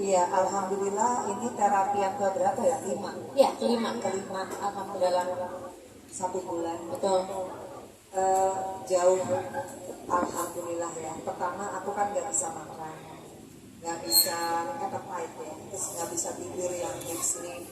Iya, alhamdulillah ini terapi yang keberapa ya? 5. Ya, kelima. Alhamdulillah dalam 1 bulan. Betul. Jauh, alhamdulillah ya. Pertama aku kan nggak bisa makan, nggak bisa appetite ya, terus nggak bisa tidur yang deep sleep.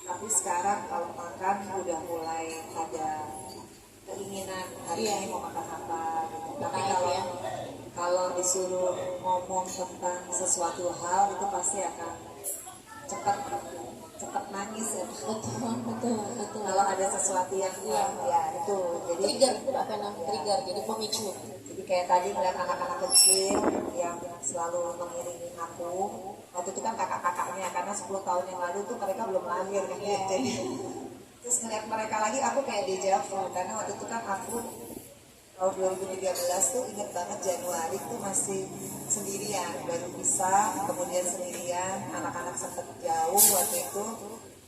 Tapi sekarang kalau makan udah mulai ada keinginan hari ini mau makan apa gitu. Tapi kalau disuruh ngomong tentang sesuatu hal itu pasti akan cepat nangis ya. Betul. Kalau ada sesuatu yang ya itu jadi Trigger itu akan trigger, jadi pemicu. jadi kayak tadi ngeliat anak-anak kecil yang selalu mengiringi aku. Waktu itu kan kakak-kakaknya, karena 10 tahun yang lalu tuh mereka belum lahir kan ya. Jadi terus ngeliat mereka lagi aku kayak deja vu, karena waktu itu kan aku tahun 2013 tuh inget banget Januari tuh masih sendirian, baru pisah, kemudian sendirian, anak-anak sempet jauh waktu itu,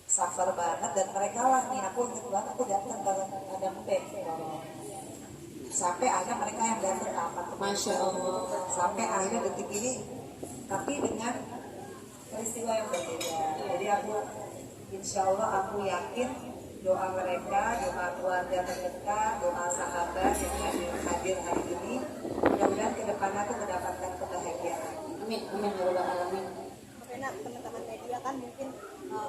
suffer banget, dan mereka lah nih aku inget banget aku datang kalau ada mpek sampai akhirnya mereka yang datang ke apartemen. Masya Allah. Sampai akhirnya detik ini, tapi dengan peristiwa yang berbeda. Jadi aku insya Allah aku yakin doa mereka, doa keluarga terdekat, doa sahabat yang hadir hari ini, mudah-mudahan ke depannya aku mendapatkan kebahagiaan. Amin ya rabbal alamin. Karena teman-teman media kan mungkin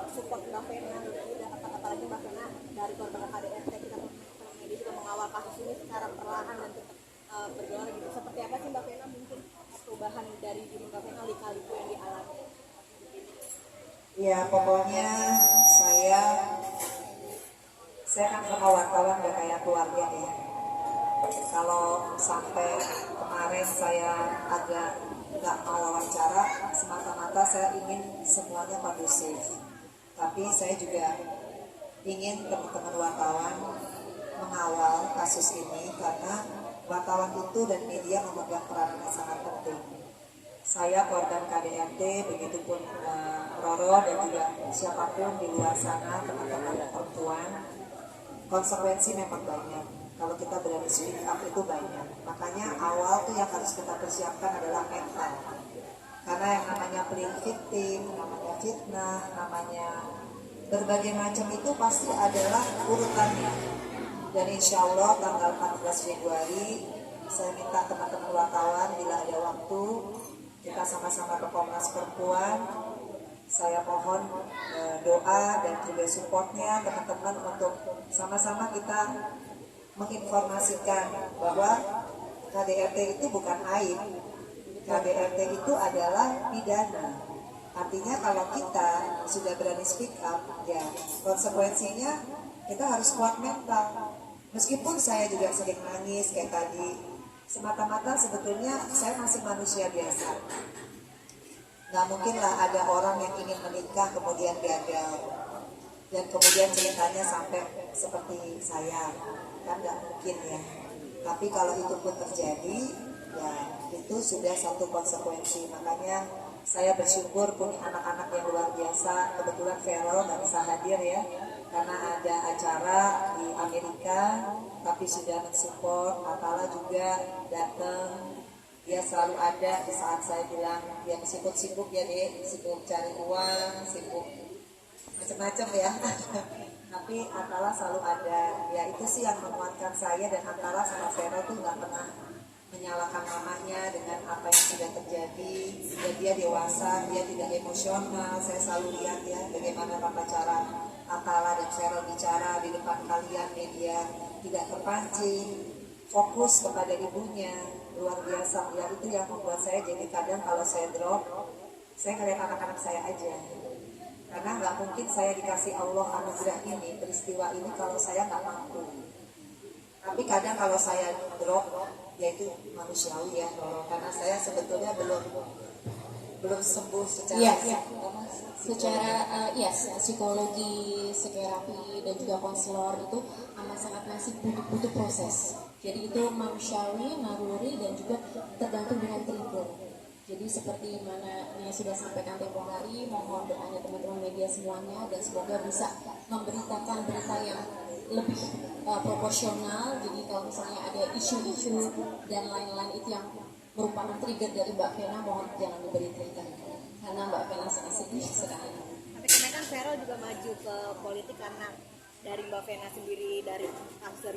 support Mbak Vena dan apalagi Mbak Vena dari korban KDRT, kita teman-teman media juga mengawal kasus ini secara perlahan dan tetap berdoa gitu. Seperti apa sih Mbak Vena mungkin perubahan dari diri Mbak Vena lika-liku yang dialami? Ya pokoknya saya kan sama wartawan gak kayak keluarga ya. Kalau sampai kemarin saya agak nggak mau wawancara, semata-mata saya ingin semuanya kondusif. Tapi saya juga ingin teman-teman wartawan mengawal kasus ini karena wartawan itu dan media memegang peran yang sangat penting. Saya korban KDRT, begitupun Roro dan juga siapapun di luar sana, teman-teman perempuan, konsekuensi memang banyak. Kalau kita berani speak up itu banyak. Makanya awal tuh yang harus kita persiapkan adalah mental. Karena yang namanya playing victim, namanya fitnah, namanya berbagai macam itu pasti adalah urutannya. Dan insya Allah tanggal 14 Februari saya minta teman-teman wartawan bila ada waktu kita sama-sama ke Komnas Perempuan. Saya mohon doa dan juga supportnya teman-teman untuk sama-sama kita menginformasikan bahwa KDRT itu bukan aib. KDRT itu adalah pidana. Artinya kalau kita sudah berani speak up, ya konsekuensinya kita harus kuat mental. Meskipun saya juga sering nangis kayak tadi, semata-mata sebetulnya saya masih manusia biasa. Nggak mungkin lah ada orang yang ingin menikah kemudian gagal dan kemudian ceritanya sampai seperti saya, kan nggak mungkin ya. Tapi kalau itu pun terjadi, ya itu sudah satu konsekuensi. Makanya saya bersyukur punya anak-anak yang luar biasa. Kebetulan Vero nggak bisa hadir ya, karena ada acara di Amerika, tapi sudah mensupport. Atala juga datang. Dia selalu ada di saat saya bilang dia sibuk ya deh, sibuk cari uang, sibuk macam-macam ya. Tapi Atala selalu ada. Ya itu sih yang menguatkan saya, dan Atala sama Vero tuh nggak pernah menyalahkan mamanya dengan apa yang sudah terjadi. Dan dia dewasa, dia tidak emosional. Saya selalu lihat ya bagaimana tata cara Atala dan Vero bicara di depan kalian media, tidak terpancing, fokus kepada ibunya. Luar biasa ya, itu yang membuat saya jadi kadang kalau saya drop, saya ngeliat anak-anak saya aja, karena nggak mungkin saya dikasih Allah anugerah ini, peristiwa ini kalau saya nggak mampu. Tapi kadang kalau saya drop, yaitu manusiawi ya, karena saya sebetulnya belum sembuh secara psikologi, psikoterapi dan juga konselor itu amat sangat masih butuh proses. Jadi itu manusiawi, naluri dan juga tergantung dengan trigger. Jadi seperti mana yang sudah sampaikan tempoh hari, mohon doanya teman-teman media semuanya dan semoga bisa memberitakan berita yang lebih proporsional. Jadi kalau misalnya ada isu-isu dan lain-lain itu yang merupakan trigger dari Mbak Vena, mohon jangan diberi trigger. karena Mbak Vena sangat sedih sekali. Tapi kemarin kan Vero juga maju ke politik karena dari Mbak Vena sendiri, dari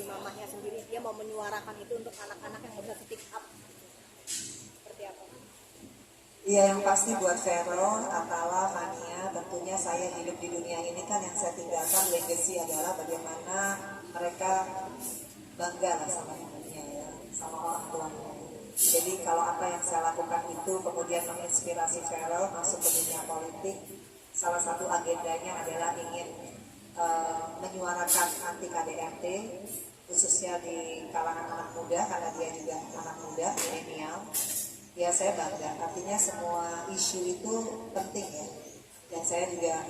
mamahnya sendiri, dia mau menyuarakan itu untuk anak-anak yang nggak bisa speak up. Seperti apa? Iya, yang pasti buat Vero, Atala, Fania, tentunya saya hidup di dunia ini kan yang saya tinggalkan legacy adalah bagaimana mereka bangga lah sama ibunya ya, sama orang tuanya. Jadi kalau apa yang saya lakukan itu kemudian menginspirasi Vero masuk ke dunia politik, salah satu agendanya adalah ingin menyuarakan anti KDRT, khususnya di kalangan anak muda karena dia juga anak muda milenial. Ya saya bangga, artinya semua isu itu penting ya. Dan saya juga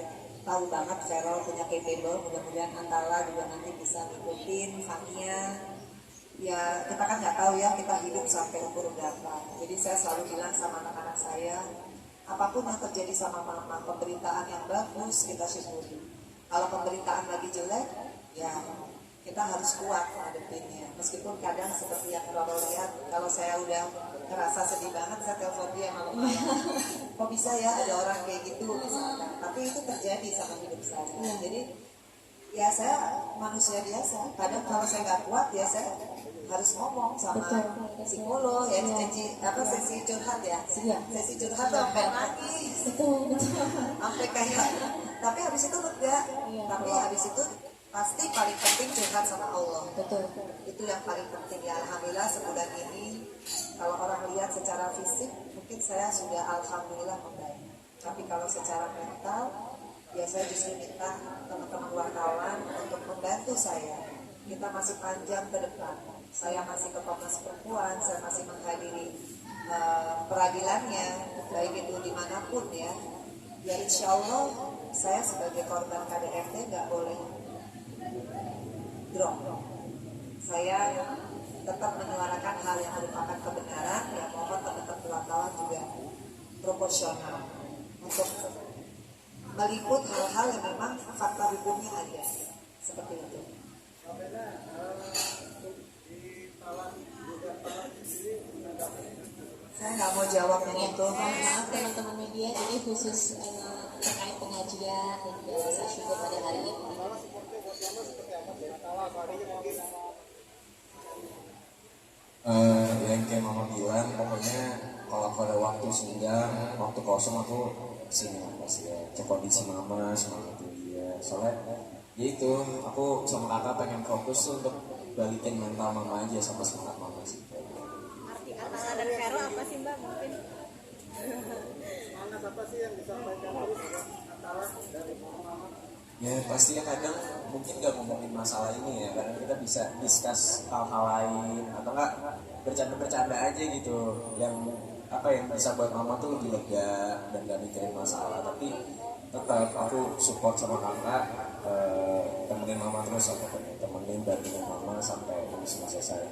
tahu banget Vero punya capable, mudah-mudahan Antala juga nanti bisa ngikutin, Fania. Ya kita kan nggak tahu ya kita hidup sampai umur berapa. Jadi saya selalu bilang sama anak-anak saya, apapun yang terjadi sama mama, pemberitaan yang bagus kita syukuri. Kalau pemberitaan lagi jelek, ya kita harus kuat menghadapinya. Meskipun kadang seperti yang Roro lihat, kalau saya udah ngerasa sedih banget, saya telepon dia malam-malam. Kok bisa ya ada orang kayak gitu misalkan. Tapi itu terjadi sama hidup saya. Jadi ya saya manusia biasa. Kadang kalau saya nggak kuat, ya saya harus ngomong sama psikolog ya, sesi curhat ya. Sesi curhat tuh sampai nangis. Sampai kayak, tapi habis itu lega. Tapi habis itu pasti paling penting curhat sama Allah. Betul. Itu yang paling penting ya. Alhamdulillah sebulan ini kalau orang lihat secara fisik mungkin saya sudah alhamdulillah membaik. Tapi kalau secara mental ya saya justru minta teman-teman wartawan untuk membantu saya. Kita masih panjang ke depan. Saya masih ke Komnas Perempuan, saya masih menghadiri peradilannya, baik itu dimanapun ya. Ya insya Allah saya sebagai korban KDRT nggak boleh drop. Saya tetap menyuarakan hal yang merupakan kebenaran. Ya mohon teman-teman wartawan juga proporsional untuk meliput hal-hal yang memang fakta hukumnya ada. Seperti itu. Saya nggak mau jawab yang itu. Maaf teman-teman media, ini khusus terkait pengajian dan juga rasa syukur pada hari ini. Yang kayak mama bilang, pokoknya kalau aku ada waktu sehingga waktu kosong aku kesini pasti ya, cek kondisi mama, semangatin dia. Soalnya ya itu, aku sama kakak pengen fokus tuh untuk balikin mental mama aja sama semangat mama sih. Arti Atala dan Vero apa sih Mbak mungkin? Semangat apa sih yang disampaikan terus Atala dari mama? Ya pasti ya kadang mungkin gak ngomongin masalah ini ya, kadang kita bisa discuss hal-hal lain atau enggak bercanda-bercanda aja gitu yang apa yang bisa buat mama tuh lebih lega dan gak mikirin masalah. Tapi tetap aku support sama kakak, temenin mama terus, aku temenin bantuin mama sampai ini semua selesai.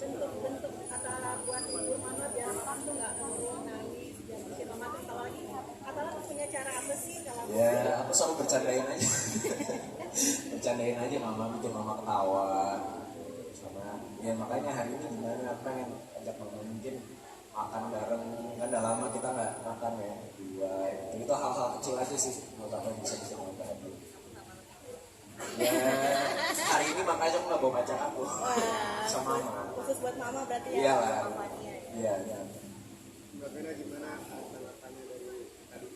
Bentuk Atala buat menghibur mama biar mama tuh nggak ngurung nangis dan bikin mama tertawa lagi. Atala tuh punya cara apa sih kalau Ya aku selalu bercandain aja, bercandain aja mama, bikin mama ketawa. Sama ya makanya hari ini gimana, aku pengen ajak mama mungkin makan bareng, kan udah lama kita nggak makan ya berdua. Itu hal-hal kecil aja sih menurut aku yang bisa bikin mama bahagia. Ya hari ini makanya aku nggak bawa pacar aku sama mama. khusus buat mama berarti ya? Iya lah. Mamanya. Iya iya. Mbak Vena gimana tanggapannya dari tadi?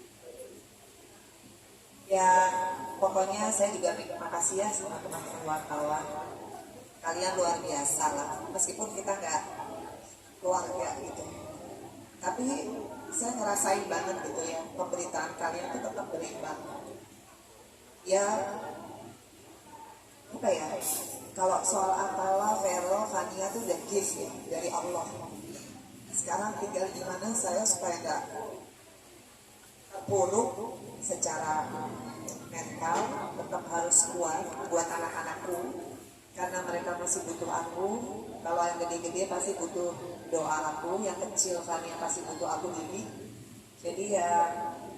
Ya pokoknya saya juga terima kasih ya sama teman-teman wartawan. Kalian luar biasa lah, meskipun kita nggak keluarga gitu. Tapi saya ngerasain banget gitu ya, pemberitaan kalian itu tetap berimbang. Ya apa ya, kalau soal Atala, Vero, Fania itu udah gift ya dari Allah. Sekarang tinggal gimana saya supaya nggak terpuruk secara mental, tetap harus kuat buat anak-anakku karena mereka masih butuh aku. Kalau yang gede-gede pasti butuh doa aku, yang kecil Fania pasti butuh aku gini. Jadi ya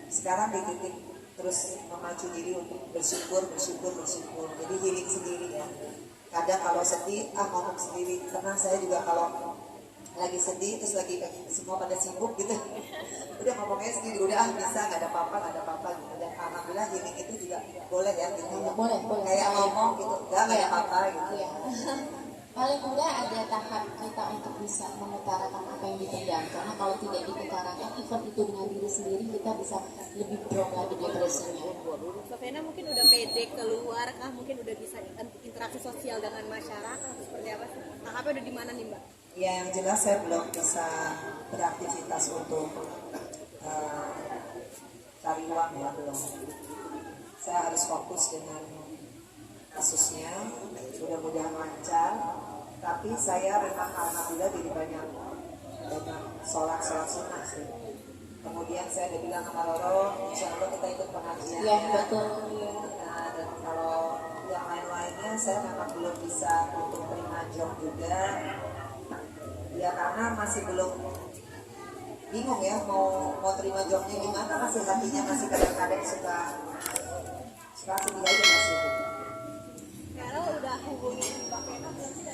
sekarang di titik terus memacu diri untuk bersyukur. Jadi healing sendiri ya. Kadang kalau sedih, ngomong sendiri. Karena saya juga kalau lagi sedih sendiri terus lagi semua pada sibuk gitu. Udah ngomongnya sendiri, udah bisa, nggak ada apa-apa gitu. Dan alhamdulillah healing itu juga boleh ya gitu ya. Boleh. Kayak ngomong gitu, nggak ada Iya. apa-apa gitu. Iya. Paling mudah ada tahap kita untuk bisa mengutarakan apa yang dipendam. Karena kalau tidak diutarakan, even itu dengan diri sendiri, kita bisa lebih drop lagi depresinya. Mbak Vena mungkin udah pede keluar kah? Mungkin udah bisa interaksi sosial dengan masyarakat atau seperti apa sih? Tahapnya udah di mana nih Mbak? Ya yang jelas saya belum bisa beraktivitas untuk cari uang ya, belum. Saya harus fokus dengan kasusnya, mudah-mudahan lancar. Tapi saya memang alhamdulillah jadi banyak sholat sunnah sih. Kemudian saya udah bilang sama Roro, insya Allah kita ikut pengajian. Iya, betul. Nah, dan kalau yang lain-lainnya saya memang belum bisa untuk terima job juga. Ya karena masih belum bingung ya mau terima jobnya gimana, masih hatinya masih kadang-kadang suka sedih aja masih. Karena udah hubungin Mbak Vena belum sih?